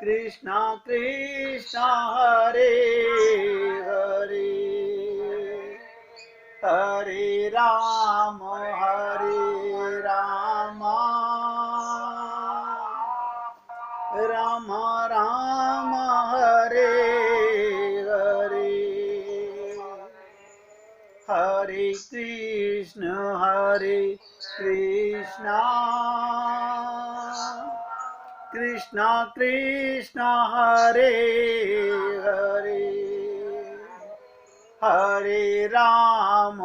कृष्णा कृष्णा हरे हरे हरे राम राम राम हरे हरे हरे कृष्ण कृष्णा कृष्णा हरे हरे हरे राम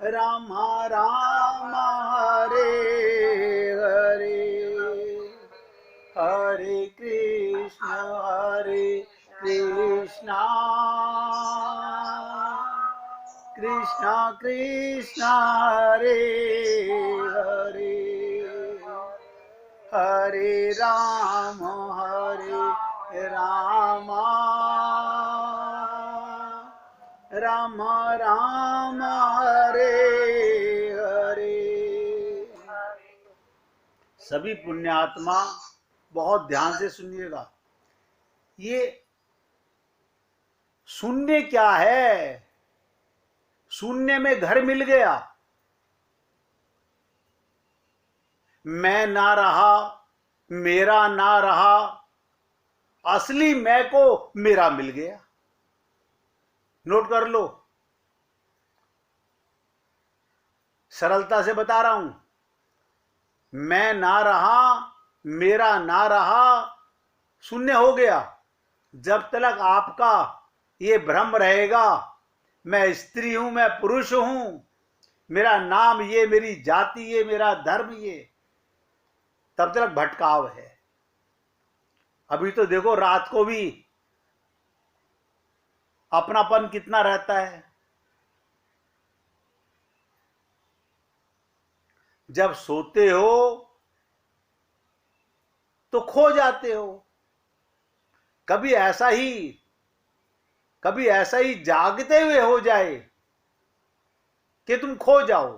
राम राम हरे हरे हरे कृष्णा कृष्णा कृष्णा हरे हरे हरे राम राम राम हरे हरे। सभी पुण्यात्मा बहुत ध्यान से सुनिएगा। ये शून्य क्या है? शून्य में घर मिल गया। मैं ना रहा, मेरा ना रहा, असली मैं को मेरा मिल गया। नोट कर लो, सरलता से बता रहा हूं। मैं ना रहा, मेरा ना रहा, शून्य हो गया। जब तक आपका ये भ्रम रहेगा, मैं स्त्री हूं, मैं पुरुष हूं, मेरा नाम ये, मेरी जाति ये, मेरा धर्म ये, तब तक भटकाव है। अभी तो देखो रात को भी अपनापन कितना रहता है। जब सोते हो तो खो जाते हो। कभी ऐसा ही जागते हुए हो जाए कि तुम खो जाओ,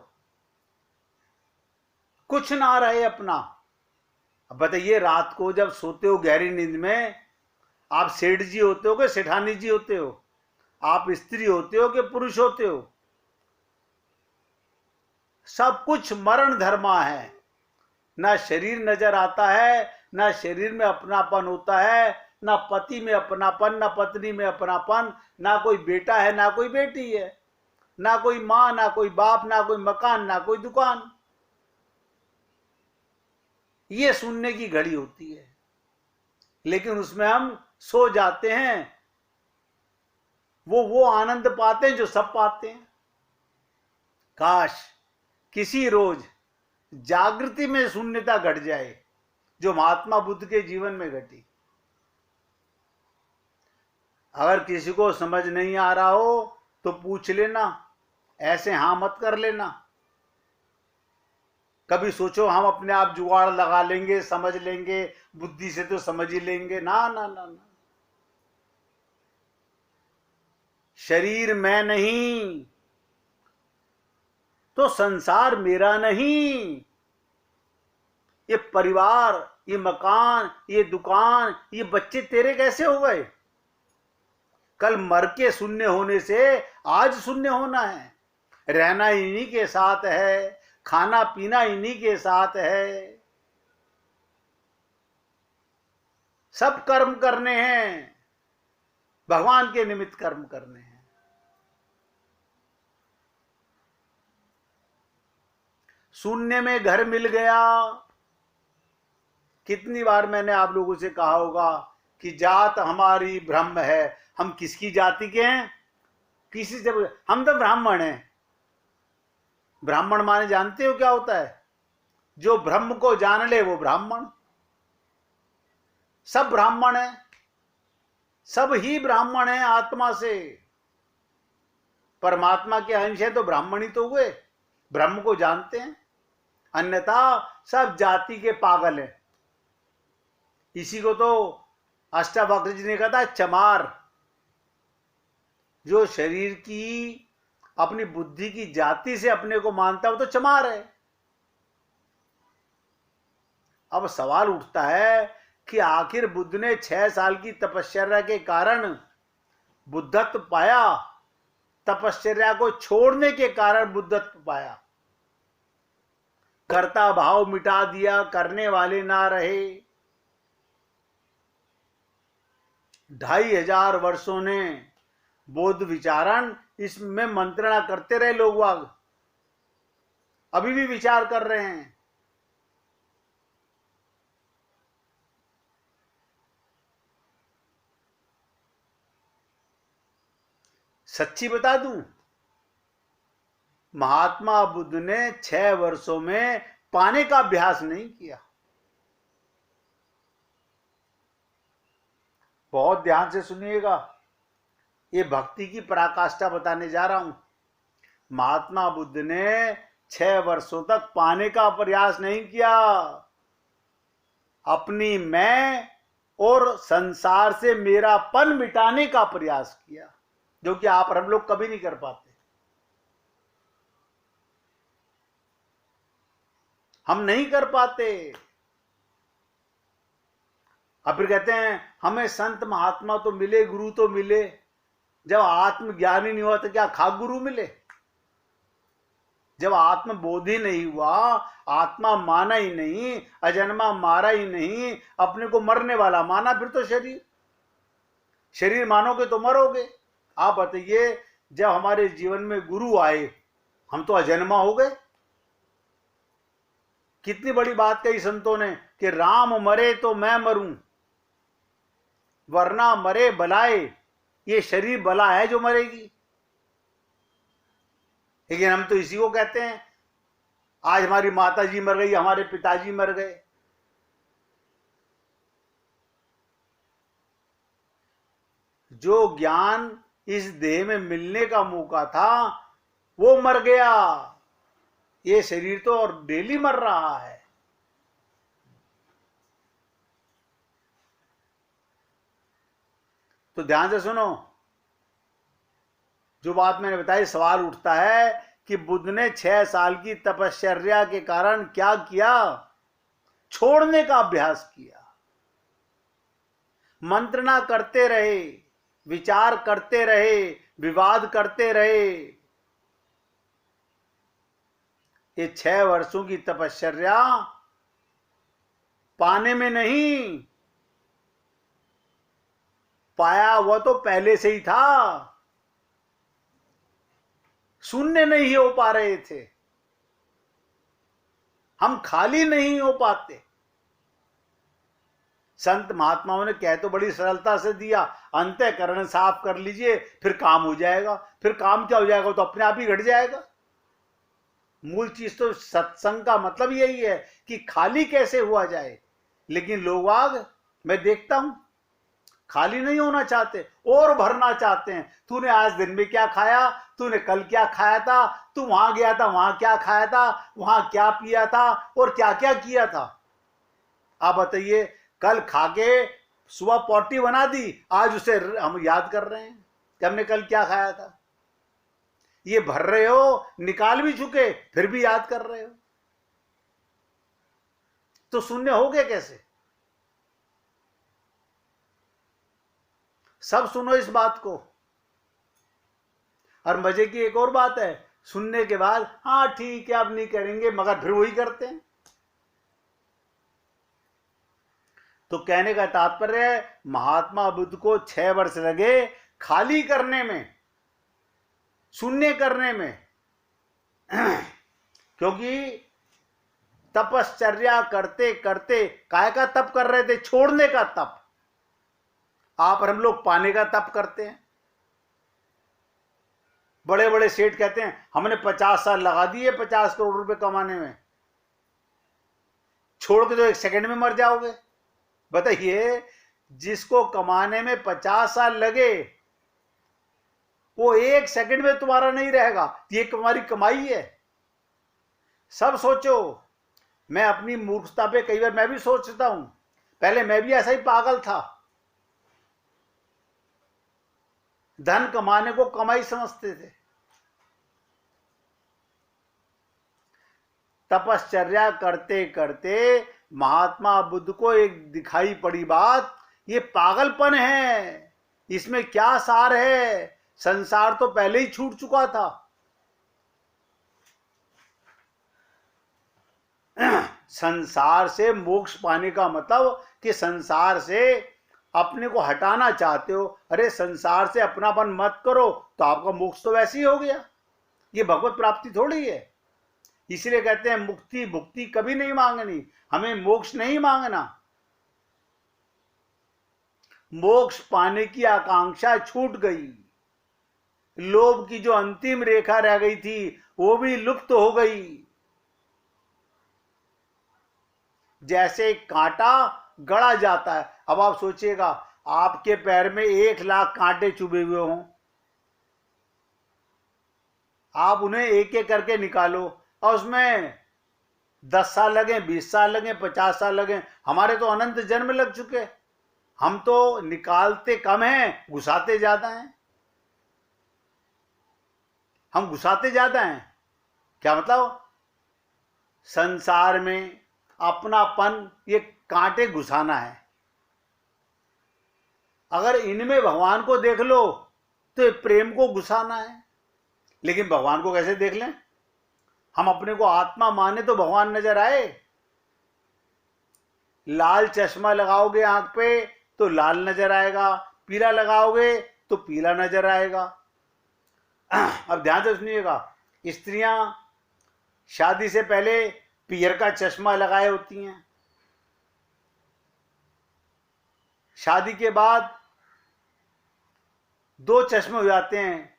कुछ ना रहे अपना। अब बताइए, रात को जब सोते हो गहरी नींद में, आप सेठ जी होते हो कि सेठानी जी होते हो? आप स्त्री होते हो कि पुरुष होते हो? सब कुछ मरण धर्मा है। ना शरीर नजर आता है, ना शरीर में अपनापन होता है, ना पति में अपनापन, ना पत्नी में अपनापन, ना कोई बेटा है, ना कोई बेटी है, ना कोई मां, ना कोई बाप, ना कोई मकान, ना कोई दुकान। ये सुनने की घड़ी होती है, लेकिन उसमें हम सो जाते हैं। वो आनंद पाते हैं जो सब पाते हैं। काश किसी रोज जागृति में शून्यता घट जाए, जो महात्मा बुद्ध के जीवन में घटी। अगर किसी को समझ नहीं आ रहा हो तो पूछ लेना, ऐसे हाँ मत कर लेना। कभी सोचो हम अपने आप जुगाड़ लगा लेंगे, समझ लेंगे, बुद्धि से तो समझ ही लेंगे। ना ना ना ना। शरीर मैं नहीं तो संसार मेरा नहीं। ये परिवार, ये मकान, ये दुकान, ये बच्चे तेरे कैसे हो गए? कल मर के शून्य होने से आज शून्य होना है। रहना इन्हीं के साथ है, खाना पीना इन्हीं के साथ है, सब कर्म करने हैं, भगवान के निमित्त कर्म करने हैं। शून्य में घर मिल गया। कितनी बार मैंने आप लोगों से कहा होगा कि जात हमारी ब्रह्म है। हम किसकी जाति के हैं? किसी से? हम तो ब्राह्मण हैं। ब्राह्मण माने जानते हो क्या होता है? जो ब्रह्म को जान ले वो ब्राह्मण। सब ब्राह्मण है, सब ही ब्राह्मण है आत्मा से। परमात्मा के अंश है तो ब्राह्मण ही तो हुए, ब्रह्म को जानते हैं। अन्यथा सब जाति के पागल हैं। इसी को तो अष्टावक्र जी ने कहा था चमार। जो शरीर की, अपनी बुद्धि की जाति से अपने को मानता है वो तो चमार है। अब सवाल उठता है कि आखिर बुद्ध ने 6 साल की तपश्चर्या के कारण बुद्धत्व पाया, तपश्चर्या को छोड़ने के कारण बुद्धत्व पाया। कर्ता भाव मिटा दिया, करने वाले ना रहे। 2500 वर्षों ने बौद्ध विचारण इसमें मंत्रणा करते रहे, लोग वाग अभी भी विचार कर रहे हैं। सच्ची बता दूं, महात्मा बुद्ध ने 6 वर्षों में पाने का अभ्यास नहीं किया। बहुत ध्यान से सुनिएगा, ये भक्ति की पराकाष्ठा बताने जा रहा हूं। महात्मा बुद्ध ने 6 वर्षों तक पाने का प्रयास नहीं किया, अपनी मैं और संसार से मेरापन मिटाने का प्रयास किया, जो कि आप और हम लोग कभी नहीं कर पाते। हम नहीं कर पाते। अब फिर कहते हैं हमें संत महात्मा तो मिले, गुरु तो मिले। जब आत्मज्ञान ही नहीं हुआ तो क्या खाक गुरु मिले? जब आत्मबोध ही नहीं हुआ, आत्मा माना ही नहीं, अजन्मा मारा ही नहीं, अपने को मरने वाला माना, फिर तो शरीर मानोगे तो मरोगे। आप बताइए, जब हमारे जीवन में गुरु आए, हम तो अजन्मा हो गए। कितनी बड़ी बात कही संतों ने कि राम मरे तो मैं मरूं, वरना मरे बलाए। ये शरीर बला है जो मरेगी। लेकिन हम तो इसी को कहते हैं। आज हमारी माता जी मर गई, हमारे पिताजी मर गए। जो ज्ञान इस देह में मिलने का मौका था वो मर गया। ये शरीर तो और डेली मर रहा है। तो ध्यान से सुनो, जो बात मैंने बताई, सवाल उठता है कि बुद्ध ने 6 साल की तपश्चर्या के कारण क्या किया? छोड़ने का अभ्यास किया। मंत्रणा करते रहे, विचार करते रहे, विवाद करते रहे। ये 6 वर्षों की तपश्चर्या पाने में नहीं, पाया वह तो पहले से ही था। शून्य नहीं हो पा रहे थे, हम खाली नहीं हो पाते। संत महात्माओं ने कह तो बड़ी सरलता से दिया, अंतःकरण साफ कर लीजिए फिर काम हो जाएगा। फिर काम क्या हो जाएगा? तो अपने आप ही घट जाएगा। मूल चीज तो सत्संग का मतलब यही है कि खाली कैसे हुआ जाए। लेकिन लोग आज मैं देखता हूं खाली नहीं होना चाहते और भरना चाहते हैं। तूने आज दिन में क्या खाया, तूने कल क्या खाया था, तू वहां गया था, वहां क्या खाया था, वहां क्या पिया था और क्या क्या किया था। आप बताइए, कल खाके सुबह पॉटी बना दी, आज उसे हम याद कर रहे हैं कि हमने कल क्या खाया था। ये भर रहे हो, निकाल भी चुके, फिर भी याद कर रहे हो, तो शून्य हो गए कैसे? सब सुनो इस बात को। और मजे की एक और बात है, सुनने के बाद हाँ ठीक है अब नहीं करेंगे, मगर फिर वही करते हैं। तो कहने का तात्पर्य है, महात्मा बुद्ध को 6 वर्ष लगे खाली करने में, शून्य करने में। क्योंकि तपश्चर्या करते करते काय का तप कर रहे थे? छोड़ने का तप। आप और हम लोग पाने का तप करते हैं। बड़े बड़े सेठ कहते हैं हमने 50 साल लगा दिए 50 करोड़ रुपए कमाने में, छोड़ के तो 1 सेकंड में मर जाओगे। बताइए, जिसको कमाने में 50 साल लगे वो 1 सेकंड में तुम्हारा नहीं रहेगा। ये तुम्हारी कमाई है। सब सोचो। मैं अपनी मूर्खता पे कई बार मैं भी सोचता हूं, पहले मैं भी ऐसा ही पागल था। धन कमाने को कमाई समझते थे। तपश्चर्या करते करते महात्मा बुद्ध को एक दिखाई पड़ी बात, ये पागलपन है, इसमें क्या सार है, संसार तो पहले ही छूट चुका था। संसार से मोक्ष पाने का मतलब कि संसार से अपने को हटाना चाहते हो, अरे संसार से अपनापन मत करो तो आपका मोक्ष तो वैसे ही हो गया। ये भगवत प्राप्ति थोड़ी है। इसलिए कहते हैं मुक्ति भुक्ति कभी नहीं मांगनी, हमें मोक्ष नहीं मांगना। मोक्ष पाने की आकांक्षा छूट गई, लोभ की जो अंतिम रेखा रह गई थी वो भी लुप्त हो गई। जैसे कांटा गड़ा जाता है, अब आप सोचिएगा आपके पैर में 1,00,000 कांटे चुभे हुए हों, आप उन्हें एक एक करके निकालो और उसमें 10 साल लगे, 20 साल लगे, 50 साल लगे, हमारे तो अनंत जन्म लग चुके। हम तो निकालते कम हैं, घुसाते ज्यादा हैं। हम घुसाते ज्यादा हैं। क्या मतलब? संसार में अपनापन ये कांटे घुसाना है। अगर इनमें भगवान को देख लो तो प्रेम को घुसाना है। लेकिन भगवान को कैसे देख लें? हम अपने को आत्मा माने तो भगवान नजर आए। लाल चश्मा लगाओगे आंख पे तो लाल नजर आएगा, पीला लगाओगे तो पीला नजर आएगा। अब ध्यान से सुनिएगा, स्त्रियां शादी से पहले पीयर का चश्मा लगाए होती हैं, शादी के बाद 2 चश्मे हो जाते हैं,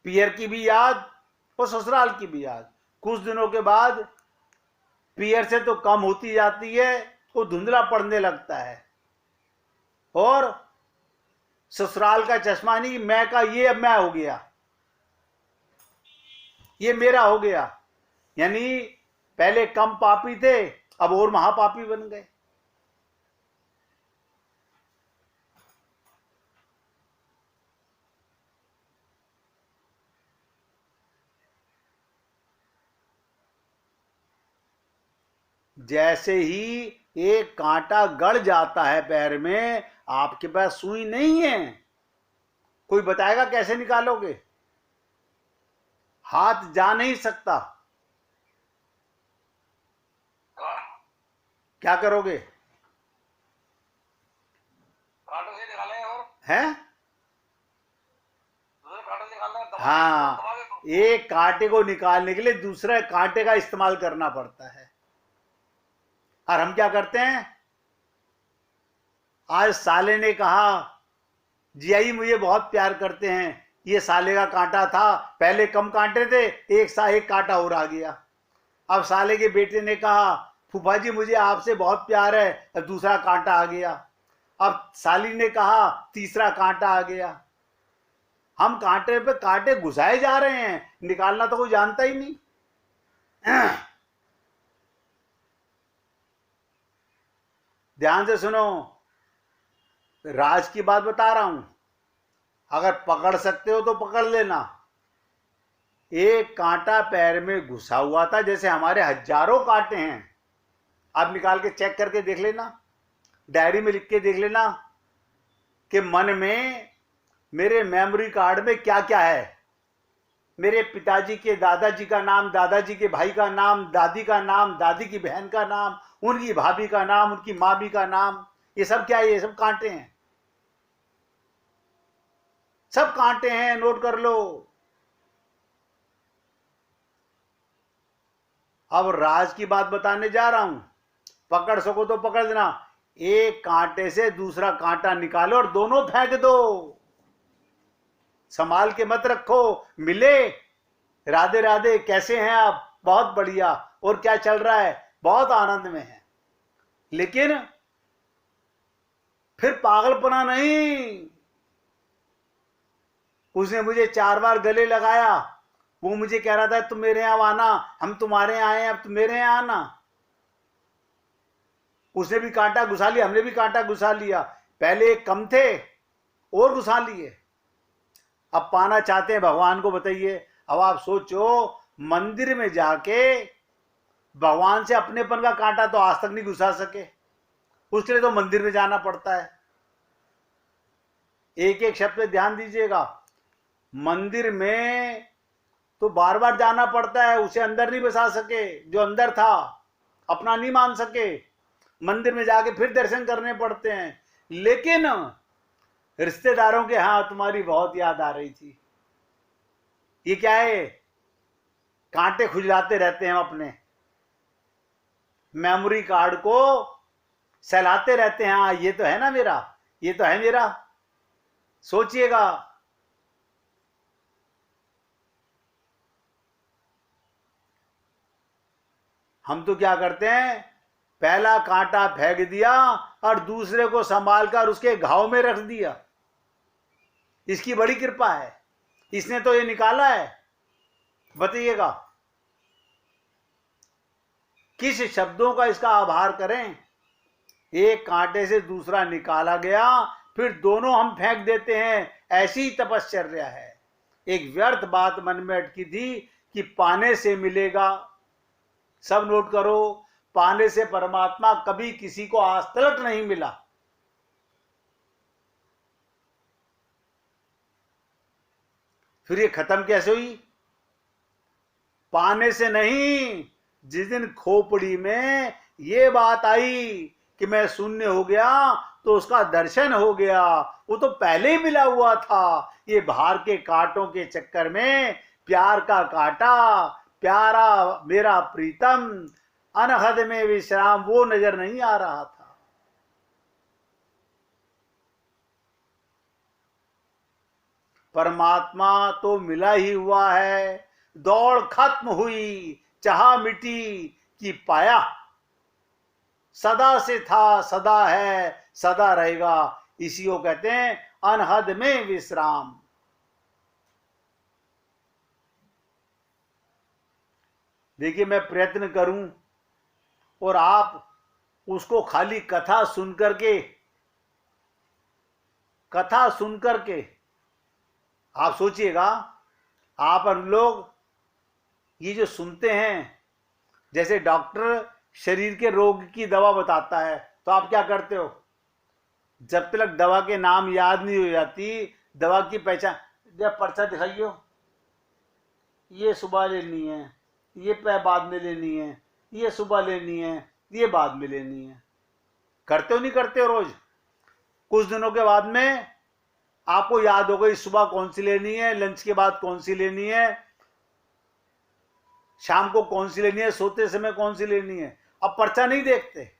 पीयर की भी याद और ससुराल की भी याद। कुछ दिनों के बाद पीयर से तो कम होती जाती है, वो धुंधला पड़ने लगता है, और ससुराल का चश्मा नहीं, मैं का ये अब मैं हो गया, ये मेरा हो गया। यानी पहले कम पापी थे, अब और महापापी बन गए। जैसे ही एक कांटा गड़ जाता है पैर में, आपके पास सुई नहीं है, कोई बताएगा कैसे निकालोगे? हाथ जा नहीं सकता, क्या करोगे? कांटों से निकालेंगे और हैं? दूसरे कांटों से निकालना है, हाँ, दबाएंगे। एक कांटे को निकालने के लिए दूसरे कांटे का इस्तेमाल करना पड़ता है। और हम क्या करते हैं? आज साले ने कहा जियाई मुझे बहुत प्यार करते हैं, ये साले का कांटा था, पहले कम कांटे थे, एक कांटा और आ गया। अब साले के बेटे ने कहा फूफा जी मुझे आपसे बहुत प्यार है, अब दूसरा कांटा आ गया। अब साली ने कहा तीसरा कांटा आ गया। हम कांटे पे कांटे घुसाए जा रहे हैं, निकालना तो कोई जानता ही नहीं। ध्यान से सुनो, राज की बात बता रहा हूं, अगर पकड़ सकते हो तो पकड़ लेना। एक कांटा पैर में घुसा हुआ था, जैसे हमारे हजारों कांटे हैं, आप निकाल के चेक करके देख लेना, डायरी में लिख के देख लेना कि मन में मेरे मेमोरी कार्ड में क्या क्या है। मेरे पिताजी के दादाजी का नाम, दादाजी के भाई का नाम, दादी का नाम, दादी की बहन का नाम, उनकी भाभी का नाम, उनकी मामी का नाम, ये सब क्या है? ये सब कांटे हैं, सब कांटे हैं, नोट कर लो। अब राज की बात बताने जा रहा हूं, पकड़ सको तो पकड़ देना। एक कांटे से दूसरा कांटा निकालो और दोनों फेंक दो, संभाल के मत रखो। मिले, राधे राधे, कैसे हैं आप? बहुत बढ़िया, और क्या चल रहा है? बहुत आनंद में है। लेकिन फिर पागलपना नहीं। उसने मुझे 4 बार गले लगाया, वो मुझे कह रहा था तुम मेरे यहां आना, हम तुम्हारे यहां आए हैं, अब तुम मेरे यहां आना। उसने भी कांटा घुसा लिया, हमने भी कांटा घुसा लिया। पहले एक कम थे और घुसा लिए, अब पाना चाहते हैं भगवान को, बताइए। अब आप सोचो, मंदिर में जाके भगवान से अपनेपन का कांटा तो आज तक नहीं घुसा सके, उसके लिए तो मंदिर में जाना पड़ता है। एक एक शब्द पे ध्यान दीजिएगा, मंदिर में तो बार बार जाना पड़ता है, उसे अंदर नहीं बसा सके, जो अंदर था अपना नहीं मान सके, मंदिर में जाके फिर दर्शन करने पड़ते हैं। लेकिन रिश्तेदारों के हाँ तुम्हारी बहुत याद आ रही थी, ये क्या है, कांटे खुजलाते रहते हैं हम अपने मेमोरी कार्ड को, सहलाते रहते हैं, हाँ ये तो है ना मेरा, ये तो है मेरा। सोचिएगा, हम तो क्या करते हैं, पहला कांटा फेंक दिया और दूसरे को संभाल कर उसके घाव में रख दिया। इसकी बड़ी कृपा है, इसने तो ये निकाला है। बताइएगा किस शब्दों का इसका आभार करें। एक कांटे से दूसरा निकाला गया, फिर दोनों हम फेंक देते हैं, ऐसी तपश्चर्या है। एक व्यर्थ बात मन में अटकी थी कि पाने से मिलेगा, सब नोट करो, पाने से परमात्मा कभी किसी को आज तलक नहीं मिला। फिर ये खत्म कैसे हुई, पाने से नहीं। जिस दिन खोपड़ी में ये बात आई कि मैं शून्य हो गया तो उसका दर्शन हो गया, वो तो पहले ही मिला हुआ था। ये बाहर के कांटों के चक्कर में प्यार का कांटा, प्यारा मेरा प्रीतम, अनहद में विश्राम, वो नजर नहीं आ रहा था। परमात्मा तो मिला ही हुआ है, दौड़ खत्म हुई, चाह मिटी कि पाया, सदा से था, सदा है, सदा रहेगा। इसी को कहते हैं अनहद में विश्राम। देखिए मैं प्रयत्न करूं और आप उसको खाली कथा सुनकर के आप सोचिएगा, आप हम लोग ये जो सुनते हैं, जैसे डॉक्टर शरीर के रोग की दवा बताता है तो आप क्या करते हो, जब तक दवा के नाम याद नहीं हो जाती, दवा की पहचान, जब पर्चा दिखाइयो, ये सुबह लेनी है, ये बाद में लेनी है, ये सुबह लेनी है, ये बाद में लेनी है, करते हो नहीं करते हो रोज। कुछ दिनों के बाद में आपको याद होगा इस सुबह कौन सी लेनी है, लंच के बाद कौन सी लेनी है, शाम को कौन सी लेनी है, सोते समय कौन सी लेनी है। अब पर्चा नहीं देखते,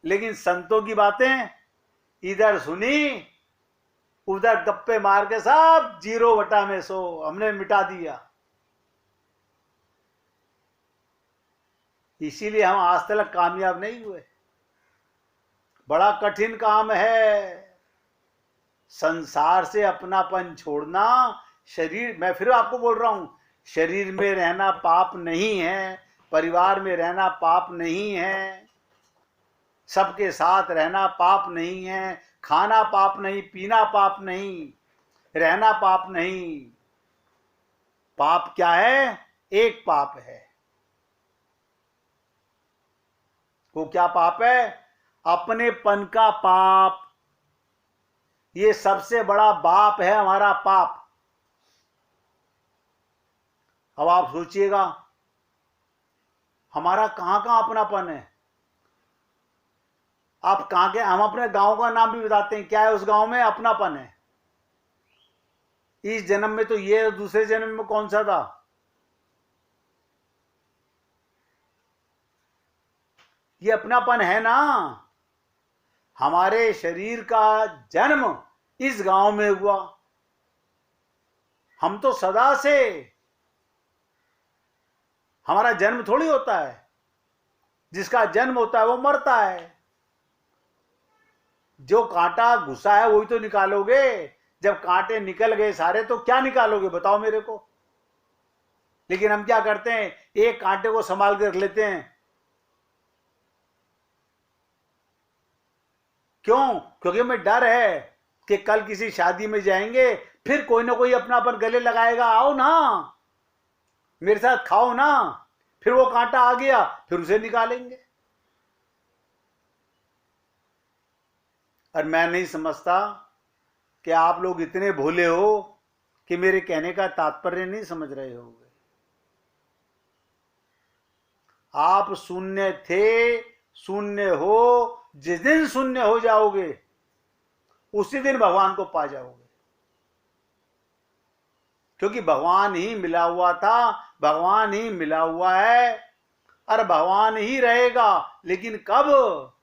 लेकिन संतों की बातें इधर सुनी, उधर गप्पे मार के सब 0/100 हमने मिटा दिया। इसीलिए हम आज तक कामयाब नहीं हुए। बड़ा कठिन काम है संसार से अपनापन छोड़ना। शरीर, मैं फिर आपको बोल रहा हूं, शरीर में रहना पाप नहीं है, परिवार में रहना पाप नहीं है, सबके साथ रहना पाप नहीं है, खाना पाप नहीं, पीना पाप नहीं, रहना पाप नहीं। पाप क्या है, एक पाप है। वो क्या पाप है, अपनेपन का पाप। ये सबसे बड़ा बाप है हमारा पाप। अब आप सोचिएगा हमारा कहां कहां अपनापन है। आप कहां के, हम अपने गांव का नाम भी बताते हैं, क्या है उस गांव में अपनापन है। इस जन्म में तो ये, दूसरे जन्म में कौन सा था। ये अपनापन है ना। हमारे शरीर का जन्म इस गांव में हुआ। हम तो सदा से, हमारा जन्म थोड़ी होता है, जिसका जन्म होता है वो मरता है। जो कांटा घुसा है वही तो निकालोगे। जब कांटे निकल गए सारे तो क्या निकालोगे बताओ मेरे को। लेकिन हम क्या करते हैं, एक कांटे को संभाल के रख लेते हैं। क्यों, क्योंकि हमें डर है कि कल किसी शादी में जाएंगे, फिर कोई ना कोई अपनापन गले लगाएगा, आओ ना मेरे साथ खाओ ना, फिर वो कांटा आ गया, फिर उसे निकालेंगे। और मैं नहीं समझता कि आप लोग इतने भोले हो कि मेरे कहने का तात्पर्य नहीं समझ रहे होगे। आप शून्य थे, शून्य हो, जिस दिन शून्य हो जाओगे उसी दिन भगवान को पा जाओगे, क्योंकि भगवान ही मिला हुआ था, भगवान ही मिला हुआ है और भगवान ही रहेगा। लेकिन कब?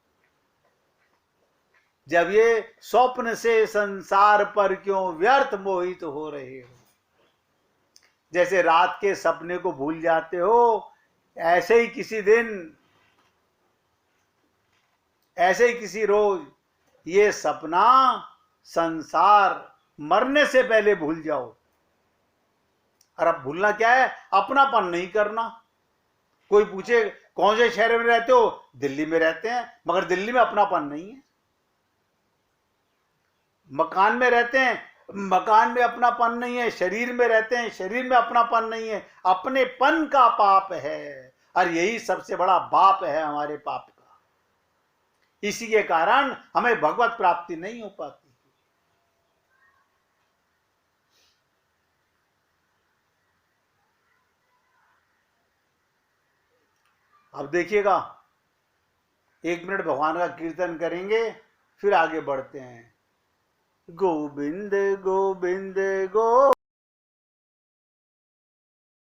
जब ये स्वप्न से संसार पर क्यों व्यर्थ मोहित हो रहे हो। जैसे रात के सपने को भूल जाते हो, ऐसे ही किसी दिन, ऐसे ही किसी रोज ये सपना संसार मरने से पहले भूल जाओ। और अब भूलना क्या है? अपनापन नहीं करना। कोई पूछे कौन से शहर में रहते हो? दिल्ली में रहते हैं, मगर दिल्ली में अपनापन नहीं है। मकान में रहते हैं, मकान में अपनापन नहीं है। शरीर में रहते हैं, शरीर में अपनापन नहीं है। अपनेपन का पाप है, और यही सबसे बड़ा पाप है हमारे पाप का। इसी के कारण हमें भगवत प्राप्ति नहीं हो पाती। अब देखिएगा, 1 मिनट भगवान का कीर्तन करेंगे, फिर आगे बढ़ते हैं। गोविंद गोविंद गो